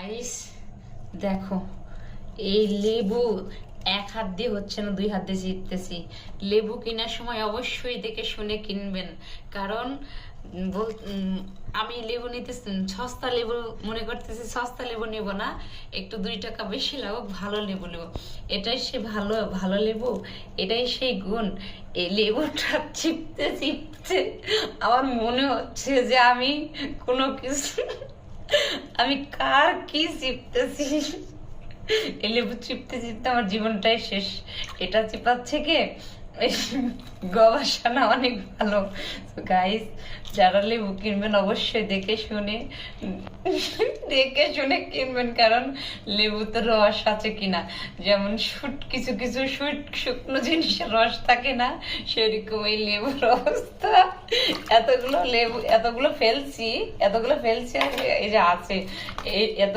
Guys দেখো, এই লেবু এক হাত দিয়ে হচ্ছে না, দুই হাত দিয়ে চিপতেছি। লেবু কেনার সময় অবশ্যই দেখে শুনে কিনবেন, কারণ আমি লেবু নিতে সস্তা লেবু মনে করতেছি, সস্তা লেবু নেব না, একটু 2 টাকা বেশি লাগুক, ভালো লেবু নেব। এটাই সে ভালো ভালো লেবু, এটাই সেই গুণ। এই লেবুটা চিপতে চিপতে আমার মনে হচ্ছে যে আমি কোনো কিছু, আমি কার কি চিপতেছি। এই লেবু চিপতে চিপতে আমার জীবনটাই শেষ। এটা চিপার থেকে ওই গবেষণা অনেক ভালো। গাইস, যারা লেবু কিনবেন অবশ্যই দেখে শুনে কিনবেন, কারণ লেবুতে রস আছে কিনা, যেমন কিছু কিছু শুকনো জিনিসের রস থাকে না, সেরকম এই লেবুর অবস্থা। এতগুলো লেবু, এতগুলো ফেলছি আর এই যে আছে, এই এত